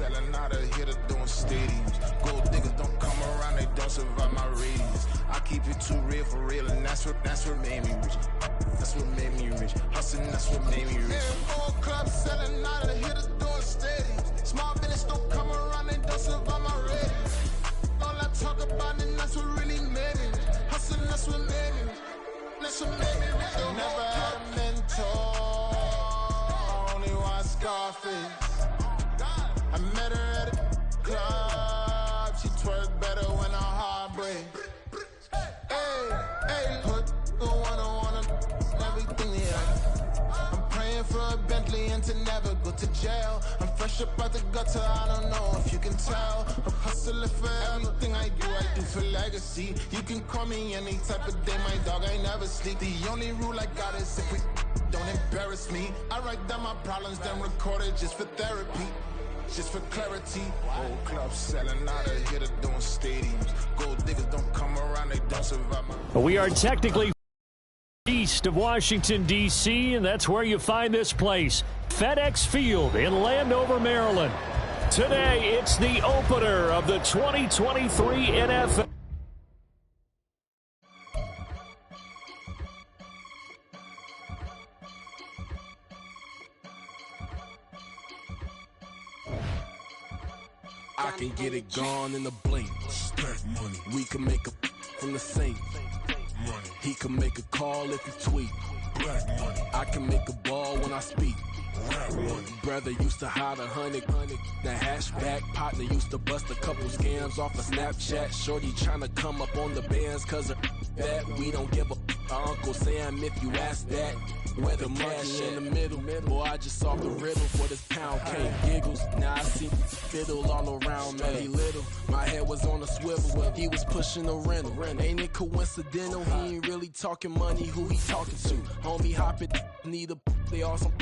selling out of here to doing stadiums. Gold diggers don't come around, they don't survive my radius. I keep it too real for real, and that's what made me rich. That's what made me rich. Hustling, that's what made me rich. Four clubs selling out of here to doing stadiums. Small business don't come around, they don't survive my radius. All I talk about, and that's what really made me rich. Hustling, that's what made me rich. That's what made me rich. Never had a mentor, only one Scarface. I met her at a club, she twerk better when her heart breaks. Hey, put the one on everything, yeah. I'm praying for a Bentley and to never go to jail. I'm fresh up out the gutter, I don't know if you can tell. I'm hustling for everything I do for legacy. You can call me any type of day, my dog, I never sleep. The only rule I got is if we don't embarrass me. I write down my problems, then record it just for therapy. Just for clarity, old clubs selling out of here to doing stadiums. Gold diggers don't come around, they don't survive my... We are technically east of Washington, D.C., and that's where you find this place, FedEx Field in Landover, Maryland. Today, it's the opener of the 2023 NFL. I can get it gone in a blink. Stack money. We can make a from the sink. Money. He can make a call if he tweet. Black money. I can make a ball when I speak. Brother used to hide 100. The hashback partner used to bust a couple scams off of Snapchat. Shorty tryna come up on the bands cause of that. We don't give a Uncle Sam if you ask that. Where the cash in the middle. Boy, I just saw the riddle for this pound cake. Giggles, now I see fiddle all around me. Little, my head was on a swivel. He was pushing a rental. Ain't it coincidental? He ain't really talking money. Who he talking to? Homie hopping, need a they awesome.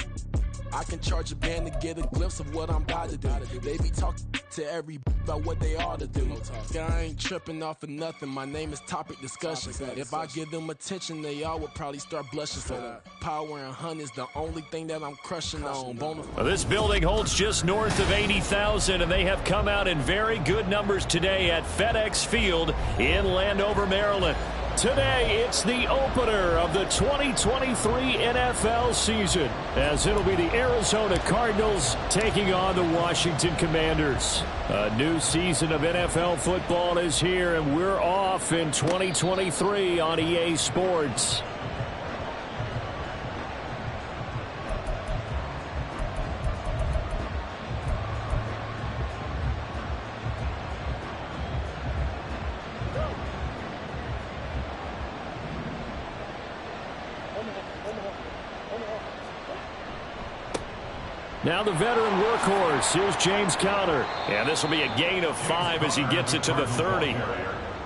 I can charge a band to get a glimpse of what I'm about to do. They be talking to every about what they ought to do. I ain't tripping off of nothing. My name is Topic Discussion. If I give them attention, they all would probably start blushing. So power and hunt is the only thing that I'm crushing on. Well, this building holds just north of 80,000, and they have come out in very good numbers today at FedEx Field in Landover, Maryland. Today, it's the opener of the 2023 NFL season, as it'll be the Arizona Cardinals taking on the Washington Commanders. A new season of NFL football is here, and we're off in 2023 on EA Sports. Now the veteran workhorse. Here's James Conner. And this will be a gain of 5 as he gets it to the 30.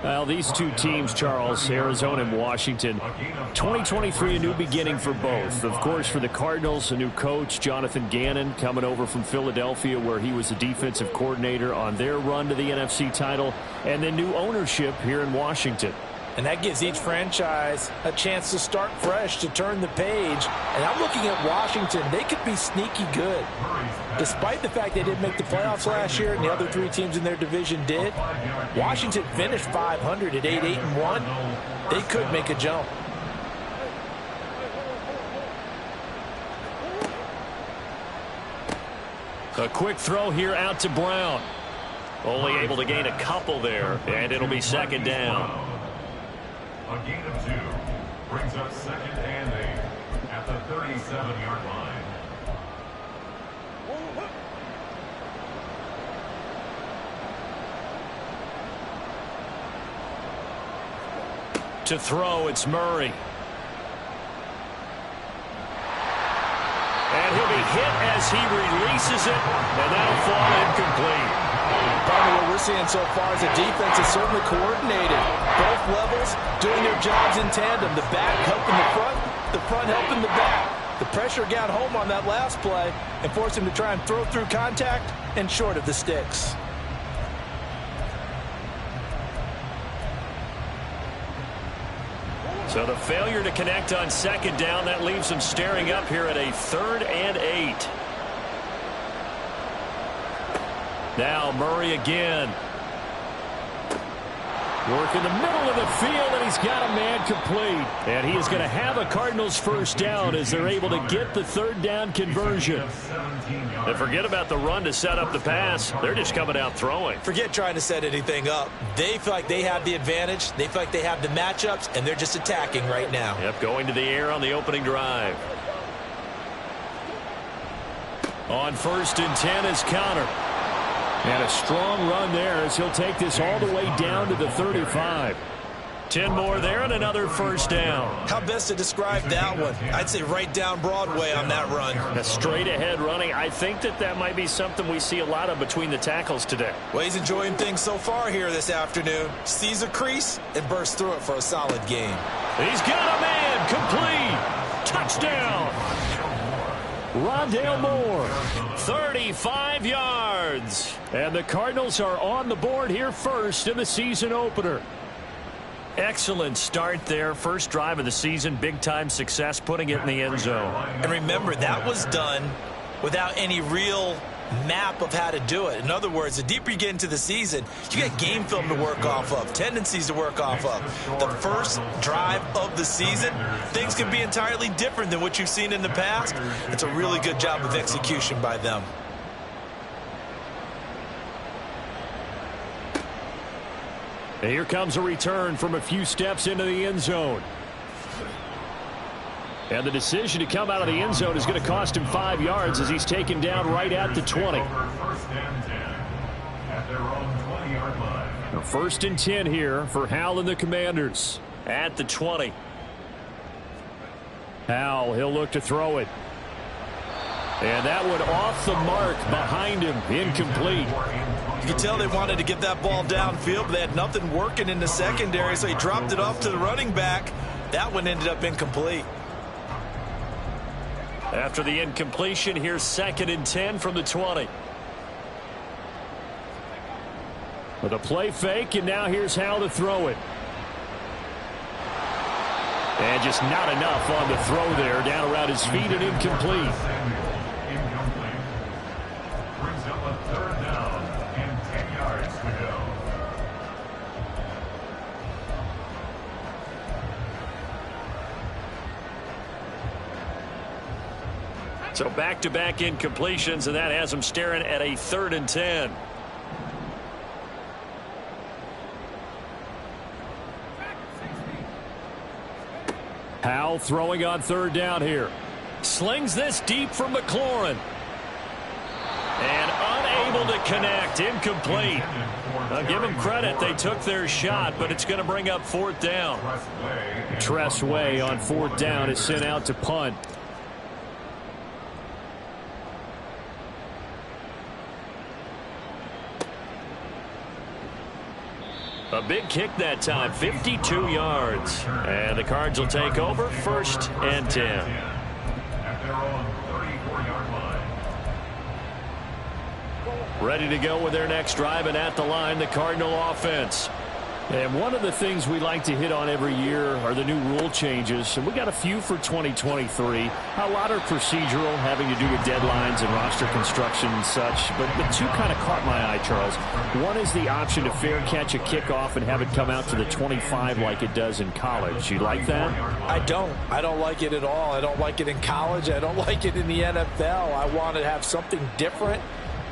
Well, these two teams, Charles, Arizona and Washington, 2023, a new beginning for both. Of course, for the Cardinals, a new coach, Jonathan Gannon, coming over from Philadelphia, where he was the defensive coordinator on their run to the NFC title, and then new ownership here in Washington. And that gives each franchise a chance to start fresh, to turn the page. And I'm looking at Washington. They could be sneaky good. Despite the fact they didn't make the playoffs last year and the other three teams in their division did, Washington finished 500 at 8-8-1. They could make a jump. A quick throw here out to Brown. Only able to gain a couple there, and it'll be second down. A gain of 2 brings up second and 8 at the 37-yard line. To throw, it's Murray. And he'll be hit as he releases it, and that'll fall incomplete. Probably what we're seeing so far is the defense is certainly coordinated. Both levels doing their jobs in tandem. The back helping the front helping the back. The pressure got home on that last play and forced him to try and throw through contact and short of the sticks. So the failure to connect on second down, that leaves them staring up here at a 3rd and 8. Now Murray again. Work in the middle of the field, and he's got a man complete. And he is going to have a Cardinals first down as they're able to get the third down conversion. And forget about the run to set up the pass. They're just coming out throwing. Forget trying to set anything up. They feel like they have the advantage. They feel like they have the matchups, and they're just attacking right now. Yep, going to the air on the opening drive. On 1st and 10 is Connor. And a strong run there as he'll take this all the way down to the 35. 10 more there and another first down. How best to describe that one? I'd say right down Broadway on that run. A straight ahead running. I think that might be something we see a lot of between the tackles today. Well, he's enjoying things so far here this afternoon. Sees a crease and bursts through it for a solid game. He's got a man complete. Touchdown. Rondale Moore, 35 yards. And the Cardinals are on the board here first in the season opener. Excellent start there. First drive of the season. Big-time success putting it in the end zone. And remember, that was done without any real map of how to do it. In other words, the deeper you get into the season, you got game film to work off of, tendencies to work off of. The first drive of the season, things can be entirely different than what you've seen in the past. It's a really good job of execution by them. And here comes a return from a few steps into the end zone. And the decision to come out of the end zone is going to cost him 5 yards as he's taken down right at the 20. First and 10 at their own 20-yard line. Now 1st and 10 here for Howell and the Commanders at the 20. Howell, he'll look to throw it. And that one off the mark behind him, incomplete. You could tell they wanted to get that ball downfield, but they had nothing working in the secondary, so he dropped it off to the running back. That one ended up incomplete. After the incompletion, here's 2nd and 10 from the 20. With a play fake, and now here's Howell to throw it. And just not enough on the throw there, down around his feet and incomplete. Incomplete. Brings up a 3rd down and 10 yards to go. So back-to-back incompletions, and that has him staring at a 3rd and 10. Howell throwing on 3rd down here. Slings this deep from McLaurin. And unable to connect. Incomplete. I'll give them credit. They took their shot, but it's going to bring up 4th down. Tress Way on 4th down is sent out to punt. A big kick that time, 52 yards. And the Cards will take over 1st and 10. At their own 34-yard line. Ready to go with their next drive, and at the line, the Cardinal offense. And one of the things we like to hit on every year are the new rule changes. And we got a few for 2023. A lot are procedural, having to do with deadlines and roster construction and such. But the two kind of caught my eye, Charles. One is the option to fair catch a kickoff and have it come out to the 25 like it does in college. You like that? I don't. I don't like it at all. I don't like it in college. I don't like it in the NFL. I want to have something different.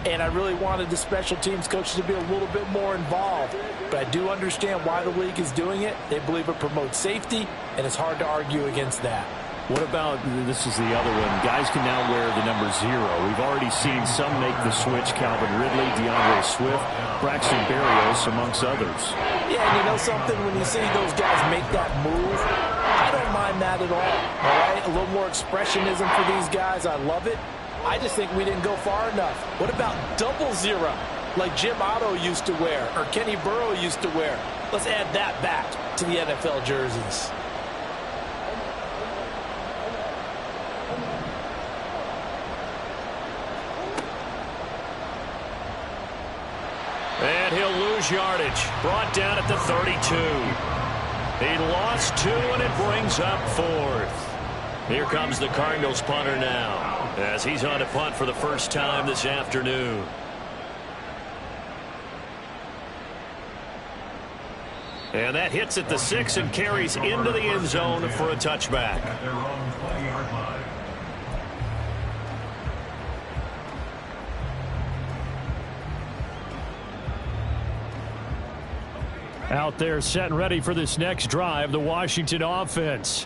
And I really wanted the special teams coaches to be a little bit more involved. But I do understand why the league is doing it. They believe it promotes safety, and it's hard to argue against that. What about, this is the other one, guys can now wear the number 0. We've already seen some make the switch, Calvin Ridley, DeAndre Swift, Braxton Berrios, amongst others. Yeah, and you know something, when you see those guys make that move, I don't mind that at all right? A little more expressionism for these guys. I love it. I just think we didn't go far enough. What about 00, like Jim Otto used to wear or Kenny Burrow used to wear? Let's add that back to the NFL jerseys. And he'll lose yardage. Brought down at the 32. He lost 2, and it brings up 4th. Here comes the Cardinals punter now, as he's on to punt for the first time this afternoon. And that hits at the 6 and carries into the end zone for a touchback. At their own 20-yard line. Out there set and ready for this next drive, the Washington offense.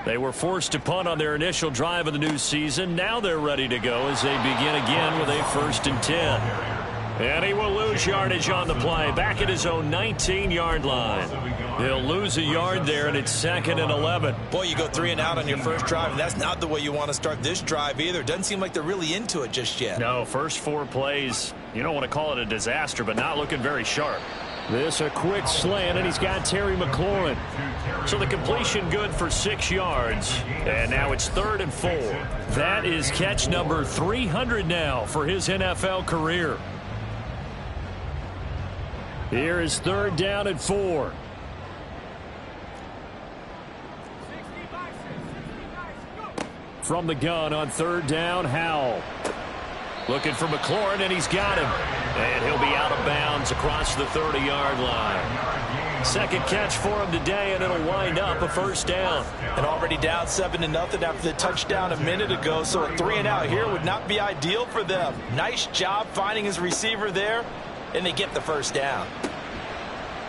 They were forced to punt on their initial drive of the new season. Now they're ready to go as they begin again with a 1st and 10. And he will lose yardage on the play, back at his own 19-yard line. He'll lose a yard there, and it's 2nd and 11. Boy, you go 3 and out on your first drive, and that's not the way you want to start this drive either. Doesn't seem like they're really into it just yet. No, first 4 plays, you don't want to call it a disaster, but not looking very sharp. This a quick slant, and he's got Terry McLaurin. So the completion good for 6 yards. And now it's 3rd and 4. That is catch number 300 now for his NFL career. Here is 3rd down and 4. From the gun on 3rd down, Howell. Looking for McLaurin, and he's got him. And he'll be out of bounds across the 30-yard line. Second catch for him today, and it'll wind up a 1st down. And already down 7-0 after the touchdown a minute ago, so a 3 and out here would not be ideal for them. Nice job finding his receiver there, and they get the 1st down.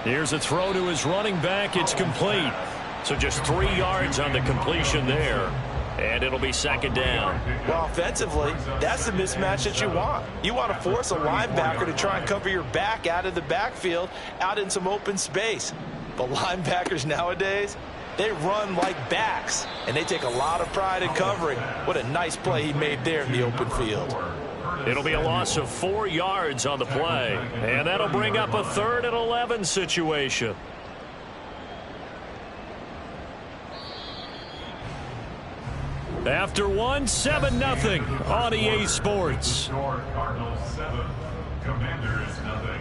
Here's a throw to his running back. It's complete. So just 3 yards on the completion there. And it'll be 2nd down. Well, offensively, that's the mismatch that you want. You want to force a linebacker to try and cover your back out of the backfield, out in some open space. But linebackers nowadays, they run like backs, and they take a lot of pride in covering. What a nice play he made there in the open field. It'll be a loss of 4 yards on the play. And that'll bring up a 3rd and 11 situation. After 7-0 on EA Sports. Cardinals 7, Commanders 0.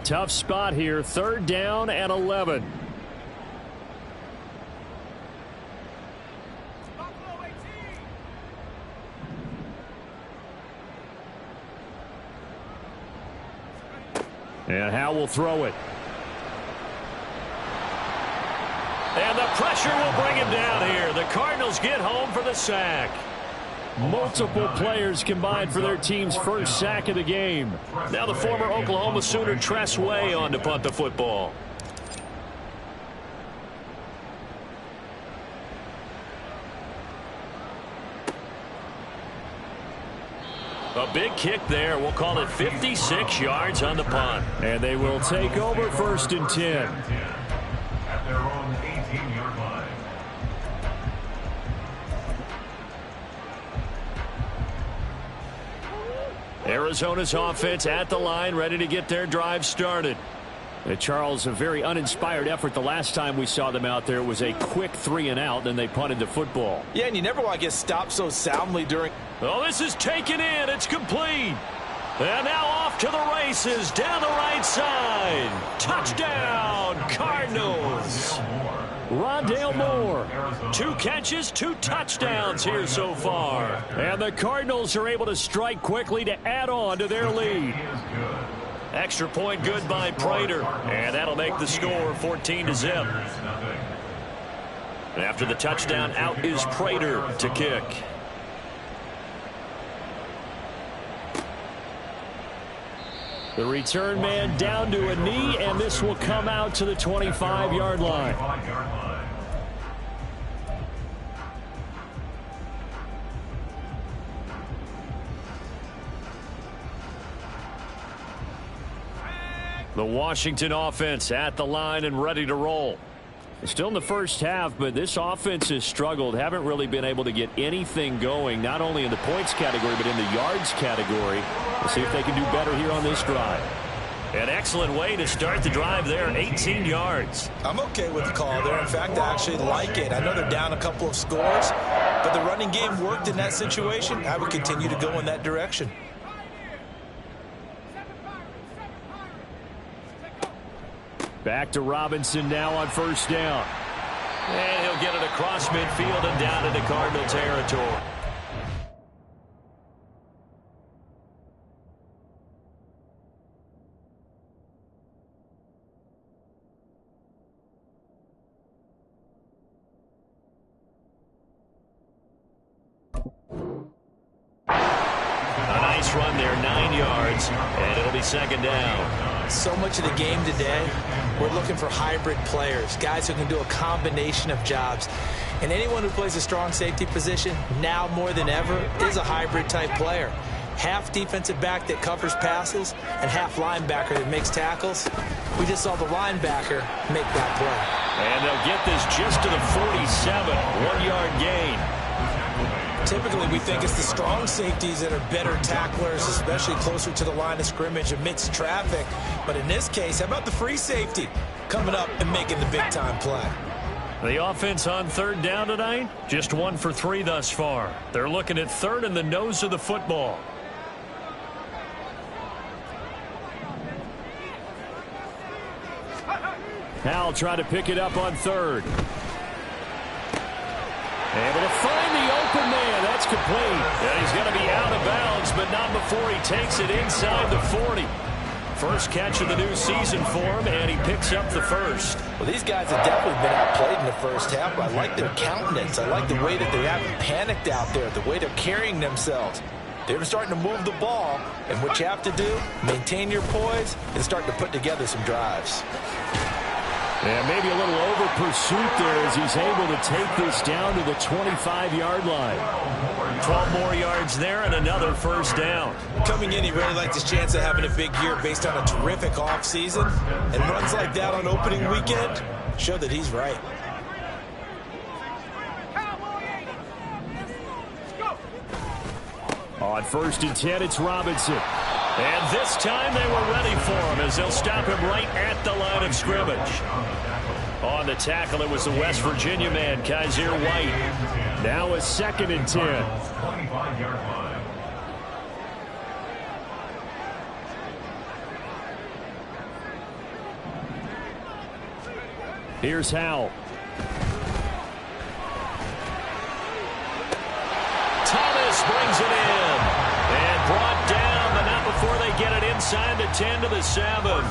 Tough spot here, 3rd down and 11. And Howell will throw it. And the pressure will bring him down here. The Cardinals get home for the sack. Multiple players combined for their team's first sack of the game. Now the former Oklahoma Sooner Tress Way on to punt the football. A big kick there. We'll call it 56 yards on the punt. And they will take over 1st and 10. At their own 18-yard line. Arizona's offense at the line, ready to get their drive started. Charles, a very uninspired effort. The last time we saw them out there, it was a quick 3 and out, then they punted the football. Yeah, and you never want to get stopped so soundly during. Oh, this is taken in. It's complete. And now off to the races down the right side. Touchdown, Cardinals. Rondale Moore. 2 catches, 2 touchdowns here so far. And the Cardinals are able to strike quickly to add on to their lead. Extra point good by Prater. And that'll make the score 14-0. After the touchdown, out is Prater to kick. The return man down to a knee, and this will come out to the 25-yard line. The Washington offense at the line and ready to roll. Still in the first half, but this offense has struggled. Haven't really been able to get anything going, not only in the points category, but in the yards category. We'll see if they can do better here on this drive. An excellent way to start the drive there, 18 yards. I'm okay with the call there. In fact, I actually like it. I know they're down a couple of scores, but the running game worked in that situation. I would continue to go in that direction. Back to Robinson now on 1st down. And he'll get it across midfield and down into Cardinal territory. Run there, 9 yards, and it'll be second down. So much of the game today, we're looking for hybrid players, guys who can do a combination of jobs. And anyone who plays a strong safety position, now more than ever, is a hybrid type player. Half defensive back that covers passes and half linebacker that makes tackles. We just saw the linebacker make that play. And they'll get this just to the 47, 1-yard gain. Typically, we think it's the strong safeties that are better tacklers, especially closer to the line of scrimmage amidst traffic. But in this case, how about the free safety coming up and making the big-time play? The offense on third down tonight, just 1 for 3 thus far. They're looking at third in the nose of the football. Howell trying to pick it up on third. Able to find the open man. That's complete. And he's going to be out of bounds, but not before he takes it inside the 40. First catch of the new season for him, and he picks up the first. Well, these guys have definitely been outplayed in the first half. I like their countenance. I like the way that they haven't panicked out there, the way they're carrying themselves. They're starting to move the ball, and what you have to do, maintain your poise and start to put together some drives. Yeah, maybe a little over pursuit there as he's able to take this down to the 25-yard line. 12 more yards there and another first down. Coming in, he really liked his chance of having a big year based on a terrific offseason. And runs like that on opening weekend show that he's right. On 1st and 10, it's Robinson. And this time they were ready for him as they'll stop him right at the line of scrimmage. On the tackle, it was the West Virginia man, Kaiser White. Now a 2nd and 10. 25-yard line. Here's Howell. Thomas brings it in. And brought down, but not before they get it inside the 10 to the 7.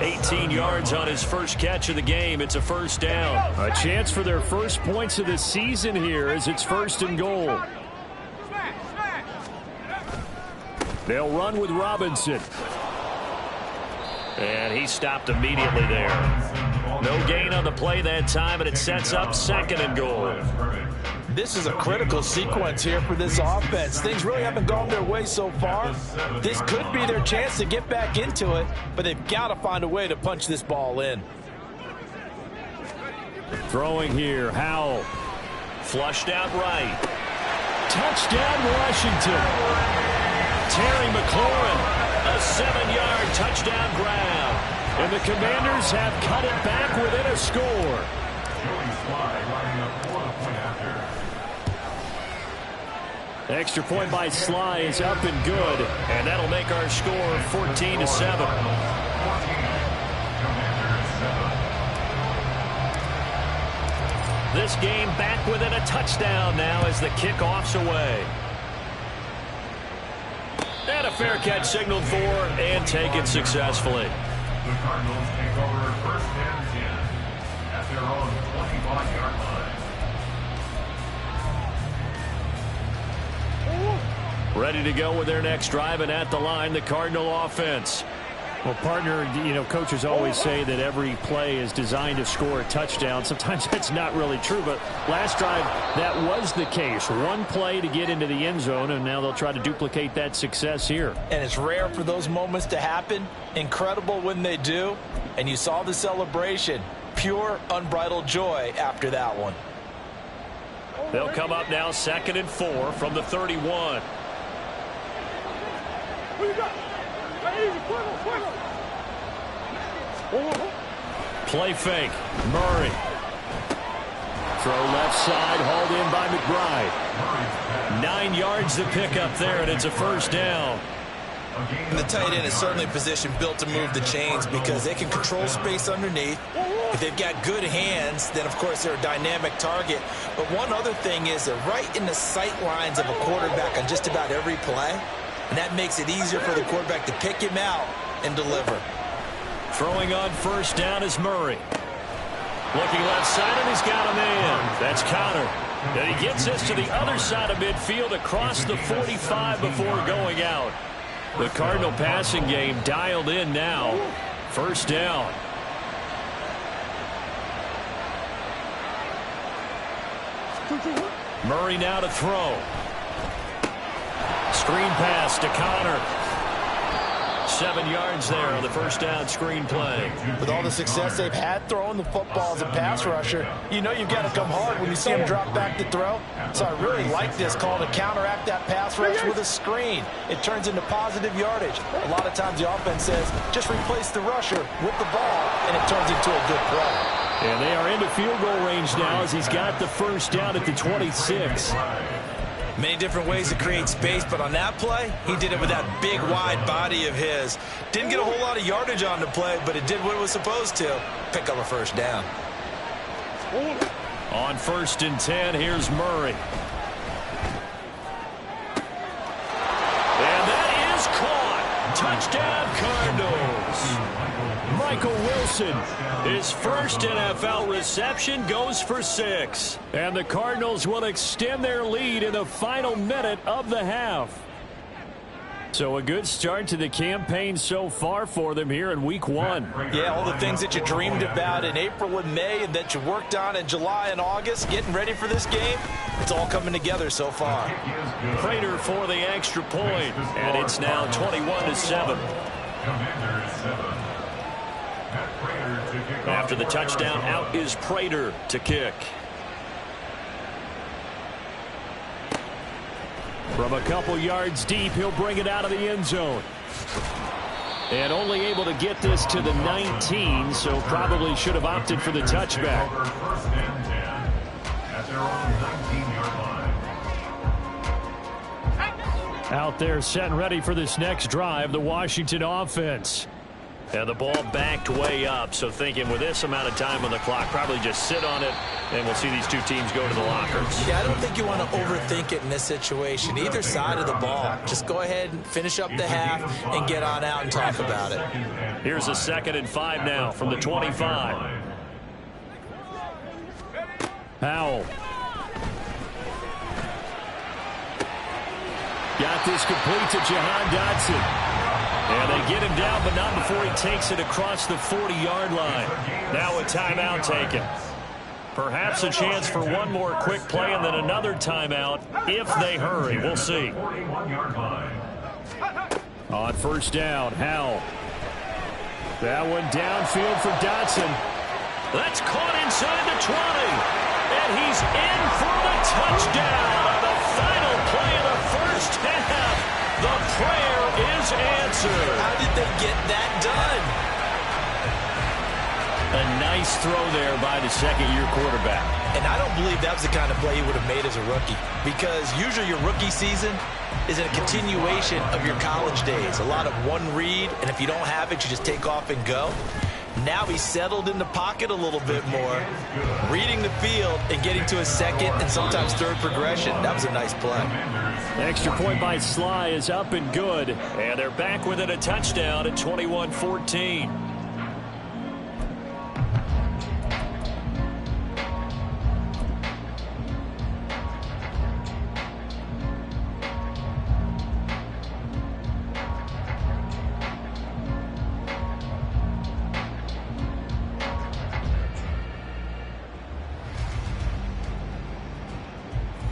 18 yards on his first catch of the game. It's a first down. A chance for their first points of the season here as it's 1st and goal. They'll run with Robinson. And he stopped immediately there. No gain on the play that time, and it sets up 2nd and goal. This is a critical sequence here for this offense. Things really haven't gone their way so far. This could be their chance to get back into it, but they've got to find a way to punch this ball in. Throwing here, Howell. Flushed out right. Touchdown, Washington. Terry McLaurin, a 7-yard touchdown grab. And the Commanders have cut it back within a score. Extra point by Sly is up and good, and that'll make our score 14-7. This game back within a touchdown now as the kickoff's away. And a fair catch signaled for and taken successfully. The Cardinals take over 1st and 10 at their own 25-yard line. Ready to go with their next drive, and at the line, the Cardinal offense. Well, partner, you know, coaches always say that every play is designed to score a touchdown. Sometimes that's not really true, but last drive, that was the case. One play to get into the end zone, and now they'll try to duplicate that success here. And it's rare for those moments to happen. Incredible when they do. And you saw the celebration. Pure, unbridled joy after that one. They'll come up now 2nd and 4 from the 31. Play fake. Murray. Throw left side, hauled in by McBride. 9 yards to pick up there, and it's a first down. And the tight end is certainly a position built to move the chains because they can control space underneath. If they've got good hands, then, of course, they're a dynamic target. But one other thing is they're right in the sight lines of a quarterback on just about every play, and that makes it easier for the quarterback to pick him out and deliver. Throwing on first down is Murray. Looking left side, and he's got him in. That's Connor. And he gets this to the other side of midfield across the 45 before going out. The Cardinal passing game dialed in now. First down. Murray now to throw. Screen pass to Connor. 7 yards there on the first down screen play. With all the success they've had throwing the football as a pass rusher, you know you've got to come hard when you see him drop back to throw. So I really like this call to counteract that pass rush with a screen. It turns into positive yardage. A lot of times the offense says, just replace the rusher with the ball, and it turns into a good play. And they are into field goal range now as he's got the first down at the 26. Many different ways to create space, but on that play, he did it with that big, wide body of his. Didn't get a whole lot of yardage on the play, but it did what it was supposed to. Pick up a first down. On 1st and 10, here's Murray. And that is caught. Touchdown, Cardinals. Michael Wilson, his first NFL reception, goes for 6. And the Cardinals will extend their lead in the final minute of the half. So a good start to the campaign so far for them here in Week 1. Yeah, all the things that you dreamed about in April and May and that you worked on in July and August, getting ready for this game, it's all coming together so far. Prater for the extra point, and it's now 21-7. After the touchdown, out is Prater to kick. From a couple yards deep, he'll bring it out of the end zone. And only able to get this to the 19, so probably should have opted for the touchback. Out there set and ready for this next drive, the Washington offense. And the ball backed way up, so thinking with this amount of time on the clock, probably just sit on it, and we'll see these two teams go to the lockers. Yeah, I don't think you want to overthink it in this situation. Either side of the ball. Just go ahead and finish up the half and get on out and talk about it. Here's a 2nd and 5 now from the 25. Howell. Got this complete to Jahan Dotson. And they get him down, but not before he takes it across the 40-yard line. Now a timeout taken. Perhaps a chance for one more quick play and then another timeout if they hurry. We'll see. On first down, Howell. That one downfield for Dotson. That's caught inside the 20. And he's in for the touchdown on the final play of the first half. The prayer is answered. How did they get that done? A nice throw there by the second-year quarterback. And I don't believe that was the kind of play he would have made as a rookie, because usually your rookie season is a continuation of your college days. A lot of one read, and if you don't have it, you just take off and go. Now he's settled in the pocket a little bit more, reading the field and getting to a second and sometimes third progression. That was a nice play. Extra point by Sly is up and good, and they're back within a touchdown at 21-14.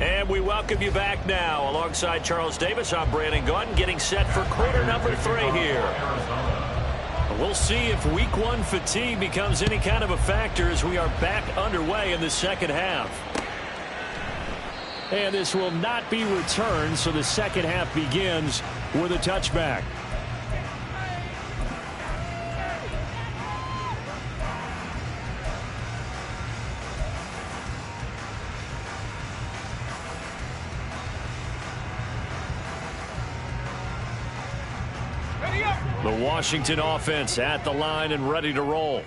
And we welcome you back now. Alongside Charles Davis, I'm Brandon Gaunt, getting set for quarter number 3 here. We'll see if Week 1 fatigue becomes any kind of a factor as we are back underway in the second half. And this will not be returned, so the second half begins with a touchback. The Washington offense at the line and ready to roll.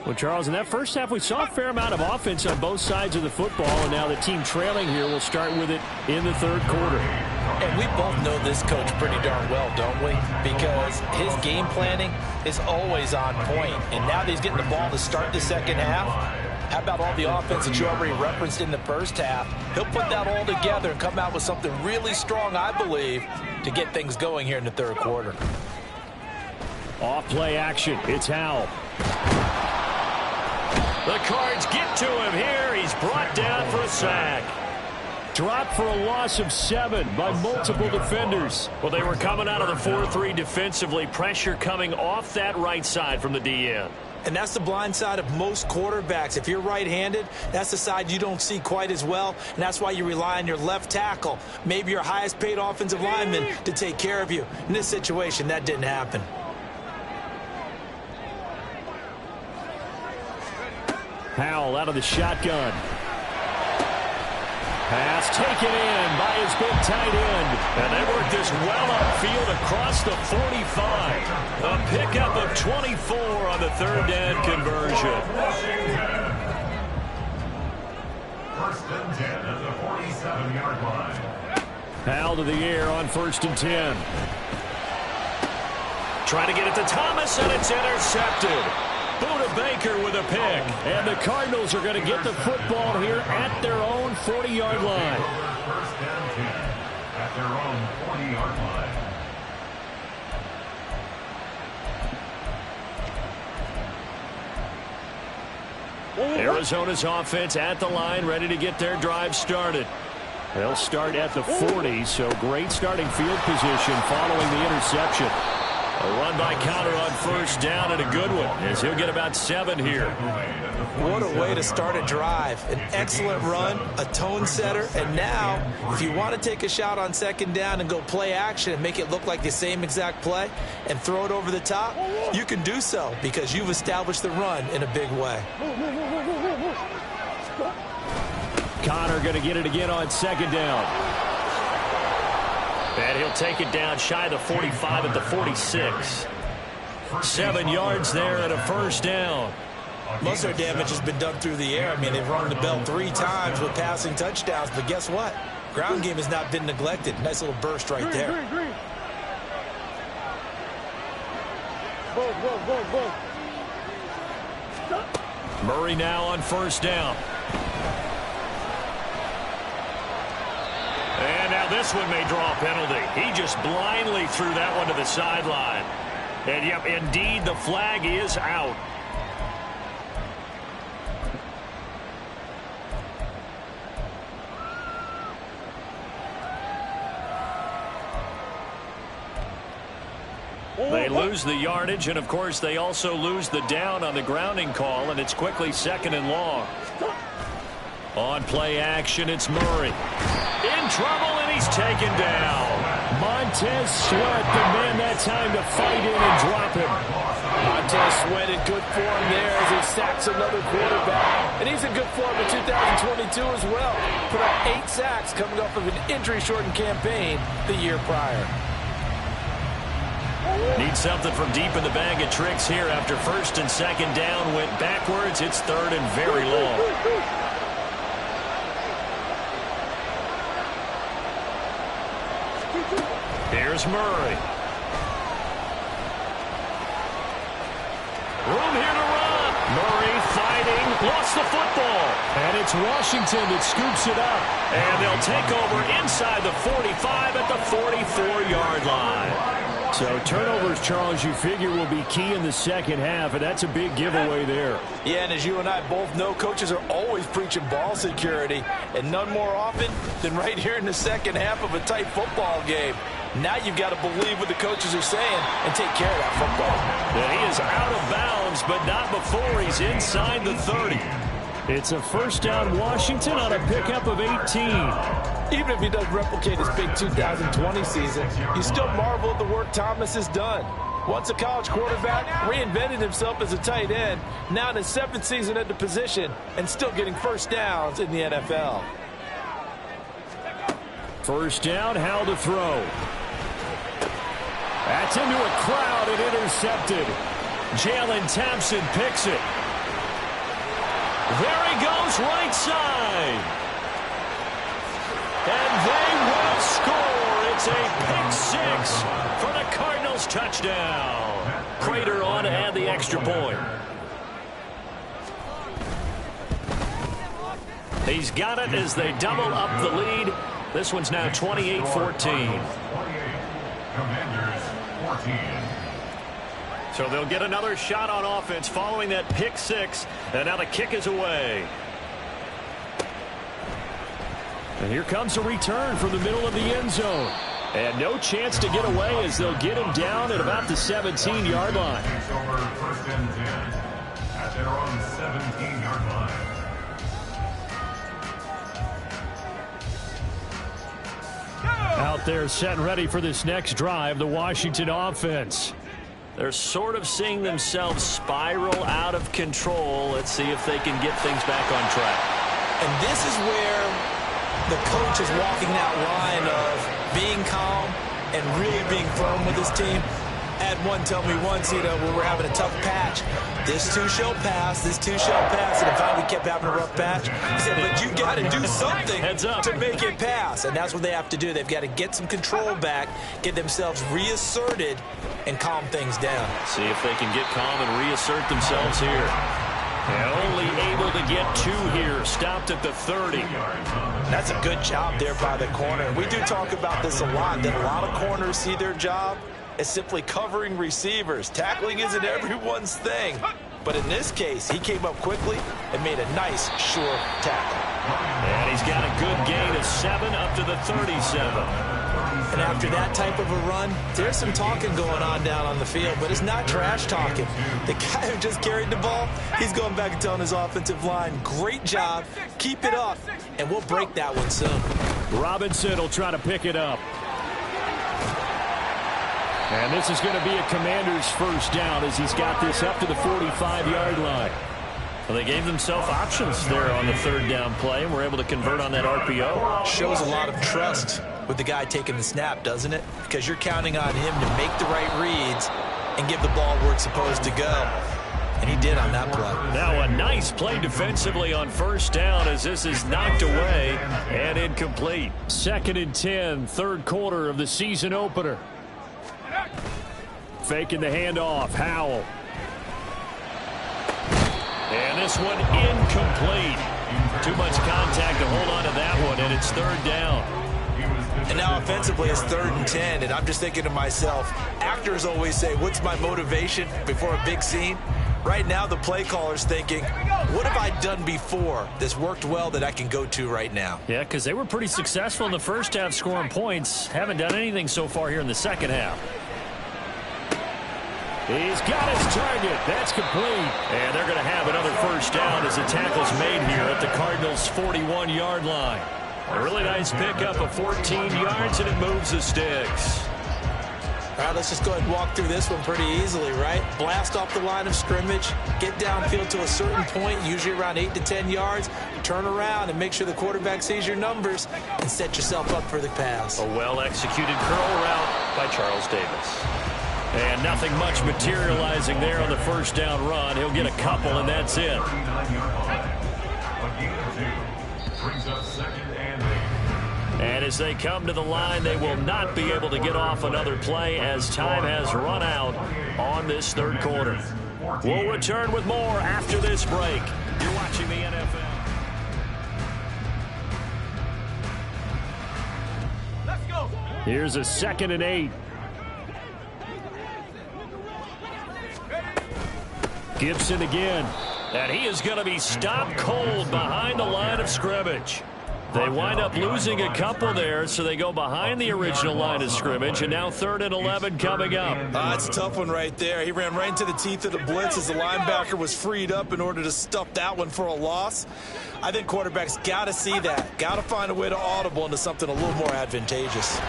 Well, Charles, in that first half, we saw a fair amount of offense on both sides of the football, and now the team trailing here will start with it in the third quarter. And we both know this coach pretty darn well, don't we? Because his game planning is always on point. And now that he's getting the ball to start the second half, how about all the offense that you already referenced in the first half? He'll put that all together and come out with something really strong, I believe, to get things going here in the third quarter. Off play action. It's Howell. The Cards get to him here. He's brought down for a sack. Dropped for a loss of 7 by multiple defenders. Well, they were coming out of the 4-3 defensively. Pressure coming off that right side from the DN. And that's the blind side of most quarterbacks. If you're right-handed, that's the side you don't see quite as well, and that's why you rely on your left tackle, maybe your highest-paid offensive lineman, to take care of you. In this situation, that didn't happen. Howell out of the shotgun. Pass taken in by his big tight end. And they work this well upfield across the 45. A pickup of 24 on the third down conversion. First and 10 at the 47-yard line. Howell to the air on 1st and 10. Trying to get it to Thomas, and it's intercepted. Buda Baker with a pick. And the Cardinals are going to get the football here at their own 40-yard line. First and 10 at their own 40-yard line. Arizona's offense at the line, ready to get their drive started. They'll start at the 40, so great starting field position following the interception. A run by Counter on 1st down, and a good one, as he'll get about 7 here. What a way to start a drive. An excellent run, a tone setter, and now, if you want to take a shot on 2nd down and go play action and make it look like the same exact play and throw it over the top, you can do so because you've established the run in a big way. Connor going to get it again on 2nd down. And he'll take it down shy of the 45 at the 46. 7 yards there and a 1st down. Most of their damage has been done through the air. I mean, they've rung the bell 3 times with passing touchdowns, but guess what? Ground game has not been neglected. Nice little burst right there. Murray now on 1st down. And now this one may draw a penalty. He just blindly threw that one to the sideline. And, yep, indeed, the flag is out. They lose the yardage, and, of course, they also lose the down on the grounding call, and it's quickly 2nd and long. On play action, it's Murray. In trouble, and he's taken down. Montez Sweat, the man that time to fight in and drop him. Montez Sweat in good form there as he sacks another quarterback. And he's in good form in 2022 as well. Put up 8 sacks coming off of an injury-shortened campaign the year prior. Need something from deep in the bag of tricks here after 1st and 2nd down. Went backwards. It's 3rd and very long. Here's Murray. Room here to run. Murray fighting. Lost the football. And it's Washington that scoops it up. And they'll take over inside the 45 at the 44-yard line. So turnovers, Charles, you figure will be key in the 2nd half, and that's a big giveaway there. Yeah, and as you and I both know, coaches are always preaching ball security, and none more often than right here in the 2nd half of a tight football game. Now you've got to believe what the coaches are saying and take care of that football. And he is out of bounds, but not before he's inside the 30. It's a 1st down Washington on a pickup of 18. Even if he doesn't replicate his big 2020 season, you still marvel at the work Thomas has done. Once a college quarterback, reinvented himself as a tight end, now in his 7th season at the position, and still getting 1st downs in the NFL. 1st down, Howell to throw. That's into a crowd and intercepted. Jalen Thompson picks it. there he goes right side. And they will score. It's a pick six for the Cardinals touchdown. Prater on to add the extra point. He's got it as they double up the lead. This one's now 28-14. Commanders 14. So they'll get another shot on offense following that pick six. And now the kick is away. And here comes a return from the middle of the end zone. And no chance to get away as they'll get him down at about the 17-yard line. Takes over first and 10 at their own 17-yard line. Out there set and ready for this next drive, the Washington offense. They're sort of seeing themselves spiral out of control. Let's see if they can get things back on track. And this is where the coach is walking that line of being calm and really being firm with his team. I had one tell me once, when we're having a tough patch, this too shall pass, this too shall pass. And in fact, we kept having a rough patch. He said, but you got to do something to make it pass. And that's what they have to do. They've got to get some control back, get themselves reasserted, and calm things down. See if they can get calm and reassert themselves here. And only able to get two here. Stopped at the 30. That's a good job there by the corner. And we do talk about this a lot, that a lot of corners see their job as simply covering receivers. Tackling isn't everyone's thing. But in this case, he came up quickly and made a nice, sure tackle. And he's got a good gain of 7 up to the 37. And after that type of a run, there's some talking going on down on the field, but it's not trash talking. The guy who just carried the ball, he's going back and telling his offensive line, great job, keep it up, and we'll break that one soon. Robinson will try to pick it up. And this is going to be a Commander's first down as he's got this up to the 45-yard line. Well, they gave themselves options there on the third down play and were able to convert on that RPO. Shows a lot of trust with the guy taking the snap, doesn't it? Because you're counting on him to make the right reads and give the ball where it's supposed to go. And he did on that play. Now a nice play defensively on first down as this is knocked away and incomplete. 2nd and 10, third quarter of the season opener. Faking the handoff, Howell. And this one incomplete. Too much contact to hold on to that one, and it's third down. And now offensively it's 3rd and 10, and I'm just thinking to myself, actors always say, what's my motivation before a big scene? Right now the play caller's thinking, what have I done before that's worked well that I can go to right now? Yeah, because they were pretty successful in the first half scoring points. Haven't done anything so far here in the second half. He's got his target. That's complete. And they're going to have another first down as the tackle's made here at the Cardinals' 41-yard line. A really nice pickup of 14 yards, and it moves the sticks. All right, let's just go ahead and walk through this one pretty easily, right? Blast off the line of scrimmage, get downfield to a certain point, usually around 8 to 10 yards, turn around and make sure the quarterback sees your numbers and set yourself up for the pass. A well-executed curl route by Charles Davis. And nothing much materializing there on the first down run. He'll get a couple, and that's it. And as they come to the line, they will not be able to get off another play as time has run out on this third quarter. We'll return with more after this break. You're watching the NFL. Let's go. Here's a 2nd and 8. Gibson again. And he is going to be stopped cold behind the line of scrimmage. They wind up losing a couple there, so they go behind the original line of scrimmage, and now 3rd and 11 coming up. That's a tough one right there. He ran right into the teeth of the blitz as the linebacker was freed up in order to stuff that one for a loss. I think quarterbacks got to see that. Got to find a way to audible into something a little more advantageous.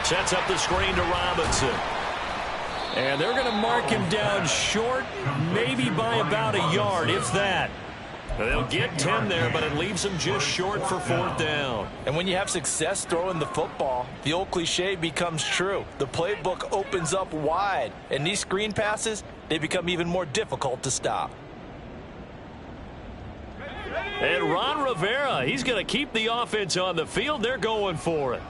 Sets up the screen to Robinson. And they're going to mark him down short, maybe by about a yard, if that. They'll get 10 there, but it leaves them just short for 4th down. And when you have success throwing the football, the old cliche becomes true. The playbook opens up wide, and these screen passes, they become even more difficult to stop. And Ron Rivera, he's going to keep the offense on the field. They're going for it.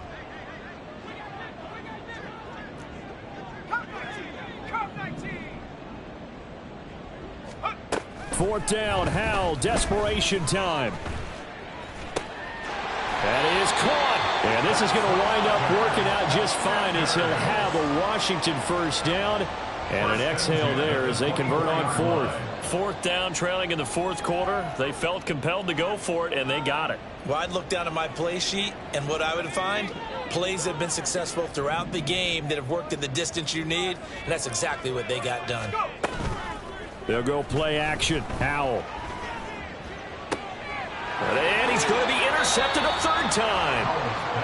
Fourth down, Howell, desperation time. That is caught. And this is going to wind up working out just fine as he'll have a Washington first down. And an exhale there as they convert on fourth. Fourth down, trailing in the fourth quarter. They felt compelled to go for it, and they got it. Well, I'd look down at my play sheet, and what I would find, plays that have been successful throughout the game that have worked in the distance you need, and that's exactly what they got done. They'll go play action. Howell. And he's going to be intercepted a third time.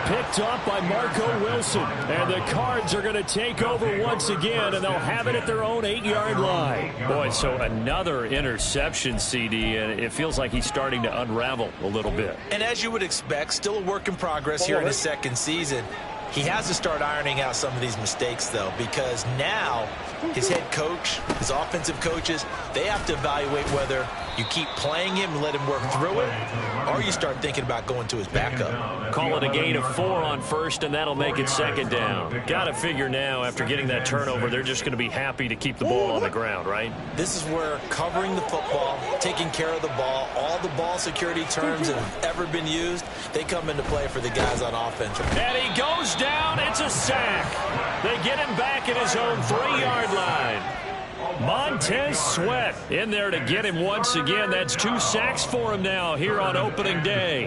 Picked up by Marco Wilson. And the Cards are going to take over once again, and they'll have it at their own 8-yard line. Boy, so another interception, CD, and it feels like he's starting to unravel a little bit. And as you would expect, still a work in progress here in his second season. He has to start ironing out some of these mistakes, though, because now his head coach, his offensive coaches, they have to evaluate whether you keep playing him and let him work through it, or you start thinking about going to his backup. Call it a gain of 4 on first, and that'll make it second down. Got to figure now, after getting that turnover, they're just going to be happy to keep the ball on the ground, right? This is where covering the football, taking care of the ball, all the ball security terms that have ever been used, they come into play for the guys on offense. And he goes down. It's a sack. They get him back at his own 3-yard line. Montez Sweat in there to get him once again. That's 2 sacks for him now here on opening day.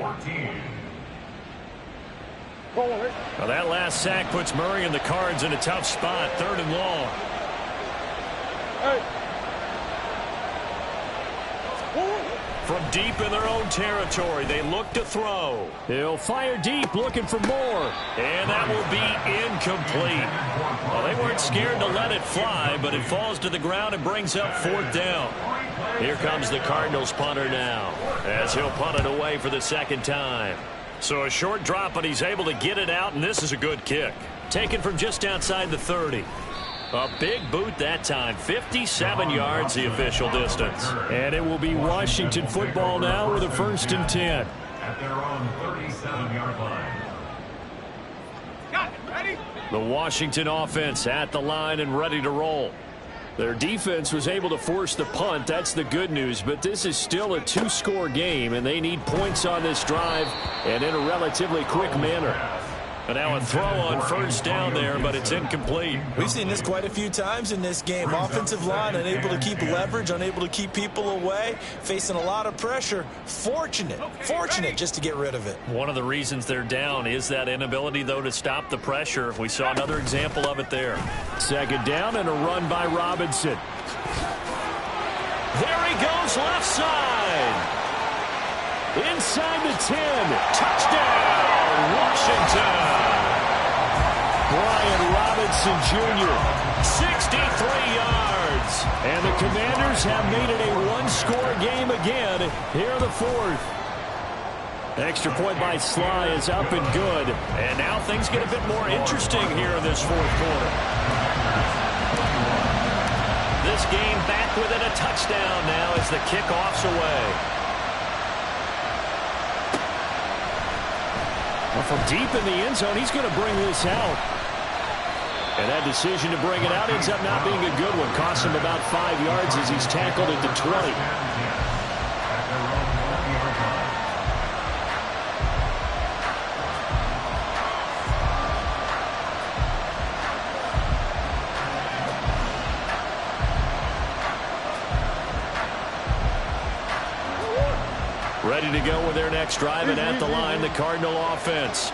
Well, that last sack puts Murray and the Cards in a tough spot, 3rd and long. From deep in their own territory, they look to throw. He'll fire deep, looking for more. And that will be incomplete. Well, they weren't scared to let it fly, but it falls to the ground and brings up 4th down. Here comes the Cardinals punter now, as he'll punt it away for the second time. So a short drop, but he's able to get it out, and this is a good kick. Taken from just outside the 30. A big boot that time. 57 yards, the official distance. And it will be Washington football now with a 1st and 10. At their own 37-yard line. Ready? The Washington offense at the line and ready to roll. Their defense was able to force the punt. That's the good news. But this is still a 2-score game, and they need points on this drive and in a relatively quick manner. And now a throw on 1st down there, but it's incomplete. We've seen this quite a few times in this game. Offensive line unable to keep leverage, unable to keep people away, facing a lot of pressure. Fortunate just to get rid of it. One of the reasons they're down is that inability, though, to stop the pressure. We saw another example of it there. 2nd down and a run by Robinson. There he goes, left side. Inside the 10. Touchdown, Washington. Brian Robinson Jr., 63 yards. And the Commanders have made it a 1-score game again here in the 4th. Extra point by Sly is up and good. And now things get a bit more interesting here in this 4th quarter. This game back within a touchdown now as the kickoff's away. Well, from deep in the end zone, he's going to bring this out. And that decision to bring it out ends up not being a good one. Costs him about 5 yards as he's tackled at the 20. Ready to go with their next drive, and at the line, the Cardinal offense.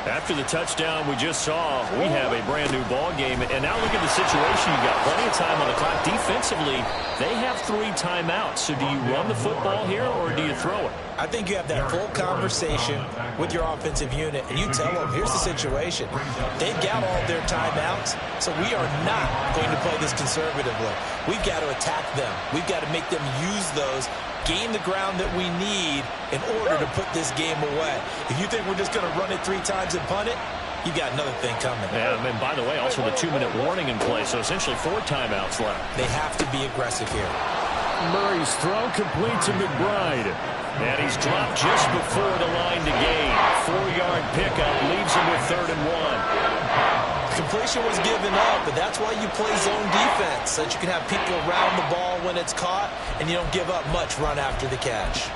After the touchdown we just saw, we have a brand-new ball game. And now look at the situation. You've got plenty of time on the clock. Defensively, they have 3 timeouts. So do you run the football here, or do you throw it? I think you have that full conversation with your offensive unit, and you tell them, here's the situation. They've got all their timeouts, so we are not going to play this conservatively. We've got to attack them. We've got to make them use those, gain the ground that we need in order to put this game away. If you think we're just going to run it 3 times and punt it, you got another thing coming. Yeah, and by the way, also the 2-minute warning in play, so essentially 4 timeouts left. They have to be aggressive here. Murray's throw complete to McBride. And he's is dropped just before the line to gain. 4-yard pickup leaves him with 3rd and 1. Completion was given up, but that's why you play zone defense, so that you can have people around the ball when it's caught, and you don't give up much run after the catch.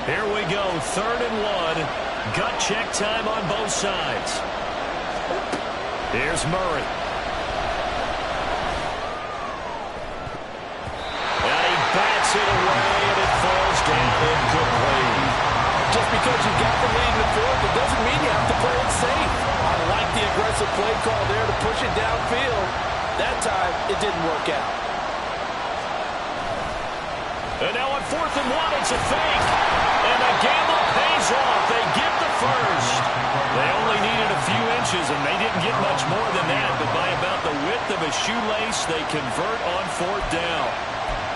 Here we go, 3rd and 1. Gut check time on both sides. Here's Murray. And he bats it away, and it falls down incomplete. Just because you got the lead in the field, it doesn't mean you have to play it safe. I like the aggressive play call there to push it downfield. That time, it didn't work out. And now on 4th and 1, it's a fake. And the gamble pays off. They get the first. They only needed a few inches, and they didn't get much more than that. But by about the width of a shoelace, they convert on 4th down.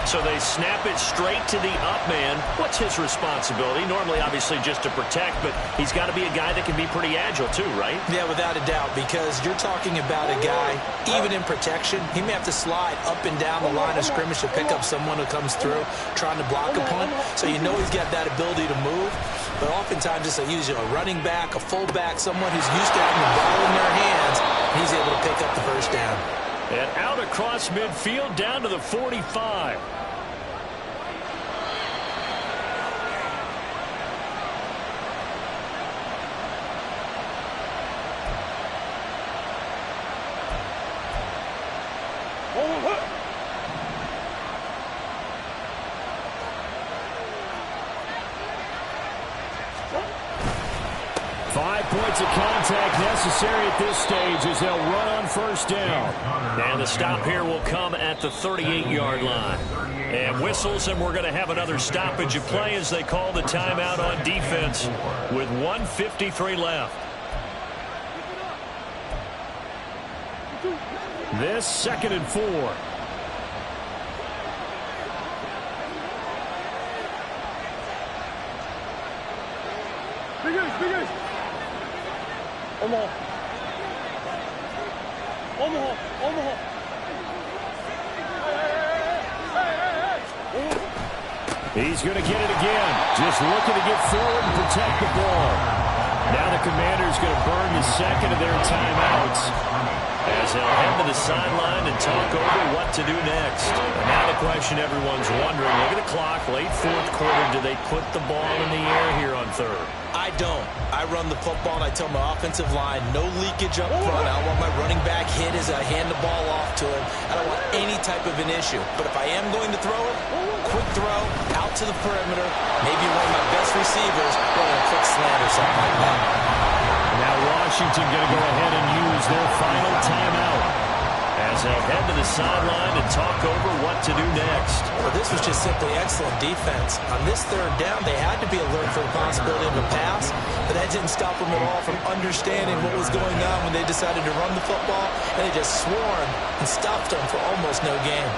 So they snap it straight to the up man. What's his responsibility? Normally, obviously, just to protect, but he's got to be a guy that can be pretty agile too, right? Yeah, without a doubt, because you're talking about a guy, even in protection, he may have to slide up and down the line of scrimmage to pick up someone who comes through trying to block a punt. So you know he's got that ability to move. But oftentimes, just usually a running back, a fullback, someone who's used to having the ball in their hands, and he's able to pick up the first down. And out across midfield down to the 45. Oh, 5 points of contact necessary at this stage as they'll run on 1st down. And the stop here will come at the 38-yard line. And whistles, and we're going to have another stoppage of play as they call the timeout on defense with 1:53 left. This 2nd and 4. Big Omaha. He's going to get it again. Just looking to get forward and protect the ball. Now the Commanders going to burn the 2nd of their timeouts as they'll head to the sideline and talk over what to do next. And now the question everyone's wondering, look at the clock, late 4th quarter, do they put the ball in the air here on 3rd? I don't. I run the football, and I tell my offensive line, no leakage up front. I don't want my running back hit as I hand the ball off to him. I don't want any type of an issue. But if I am going to throw it, quick throw, out to the perimeter, maybe one of my best receivers running a quick slant or something like that. Now Washington going to go ahead and use their final timeout as they'll head to the sideline and talk over what to do next. Well, this was just simply excellent defense. On this 3rd down, they had to be alert for the possibility of a pass, but that didn't stop them at all from understanding what was going on when they decided to run the football, and they just swarmed and stopped them for almost no gain.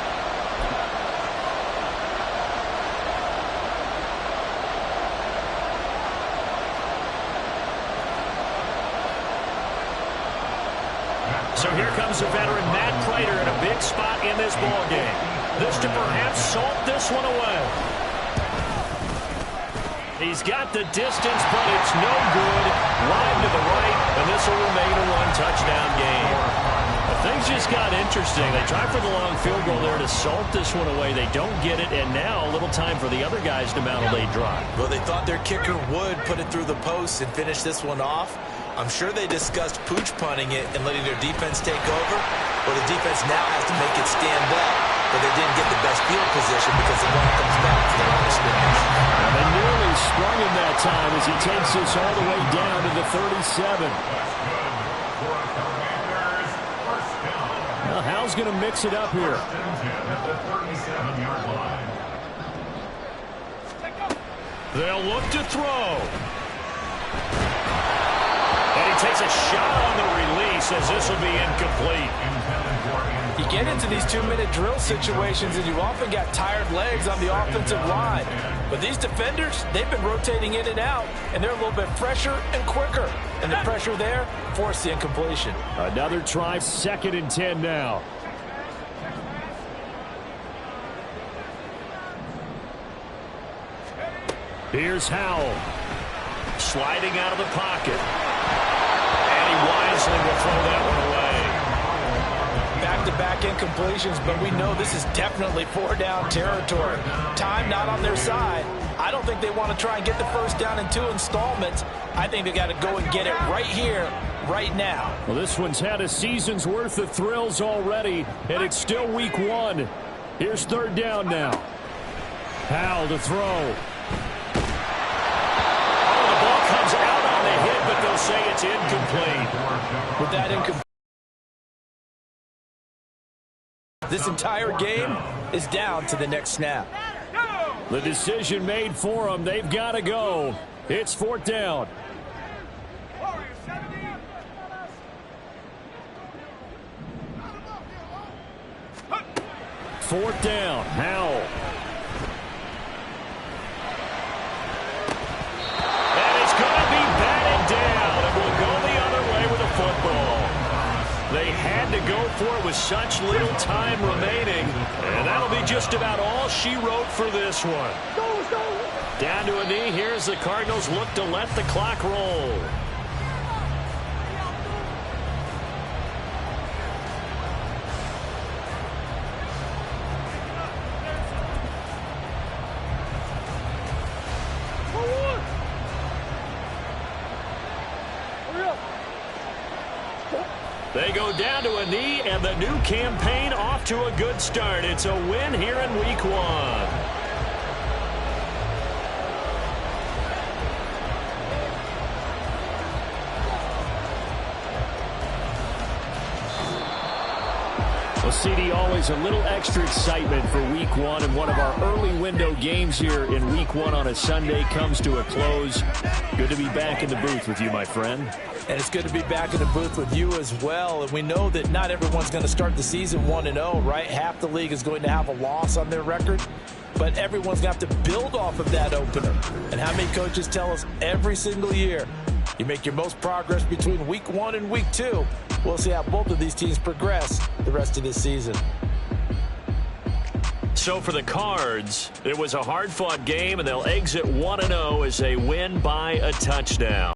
So here comes the veteran Matt Prater in a big spot in this ballgame. This to perhaps salt this one away. He's got the distance, but it's no good. Wide to the right, and this will remain a 1-touchdown game. But things just got interesting. They try for the long field goal there to salt this one away. They don't get it, and now a little time for the other guys to mount a late drive. Well, they thought their kicker would put it through the post and finish this one off. I'm sure they discussed pooch punting it and letting their defense take over. Well, the defense now has to make it stand up, but they didn't get the best field position because the ball comes back to the line of scrimmage. And they nearly sprung him that time as he takes this all the way down to the 37. Well, Hal's going to mix it up here. They'll look to throw. And he takes a shot on the release as this will be incomplete. You get into these 2-minute drill situations and you often got tired legs on the offensive line. But these defenders, they've been rotating in and out, and they're a little bit fresher and quicker. And the pressure there forced the incompletion. Another try, 2nd and 10 now. Here's Howell. Sliding out of the pocket. And he wisely will throw that one away. Back-to-back incompletions, but we know this is definitely four-down territory. Time not on their side. I don't think they want to try and get the first down in 2 installments. I think they got to go and get it right here, right now. Well, this one's had a season's worth of thrills already, and it's still week 1. Here's 3rd down now. Howell to throw. Comes out on the hit, but they'll say it's incomplete. With that incomplete, this entire game is down to the next snap. The decision made for them. They've got to go. It's 4th down. Fourth down. Howell. They had to go for it with such little time remaining, and that'll be just about all she wrote for this one. Down to a knee. Here's the Cardinals look to let the clock roll. They go down to a knee, and the new campaign off to a good start. It's a win here in week 1. Well, CD, always a little extra excitement for week 1, and one of our early window games here in week 1 on a Sunday comes to a close. Good to be back in the booth with you, my friend. And it's good to be back in the booth with you as well. And we know that not everyone's going to start the season 1-0, right? Half the league is going to have a loss on their record. But everyone's going to have to build off of that opener. And how many coaches tell us every single year, you make your most progress between week 1 and week 2. We'll see how both of these teams progress the rest of this season. So for the Cards, it was a hard-fought game, and they'll exit 1-0 as they win by a touchdown.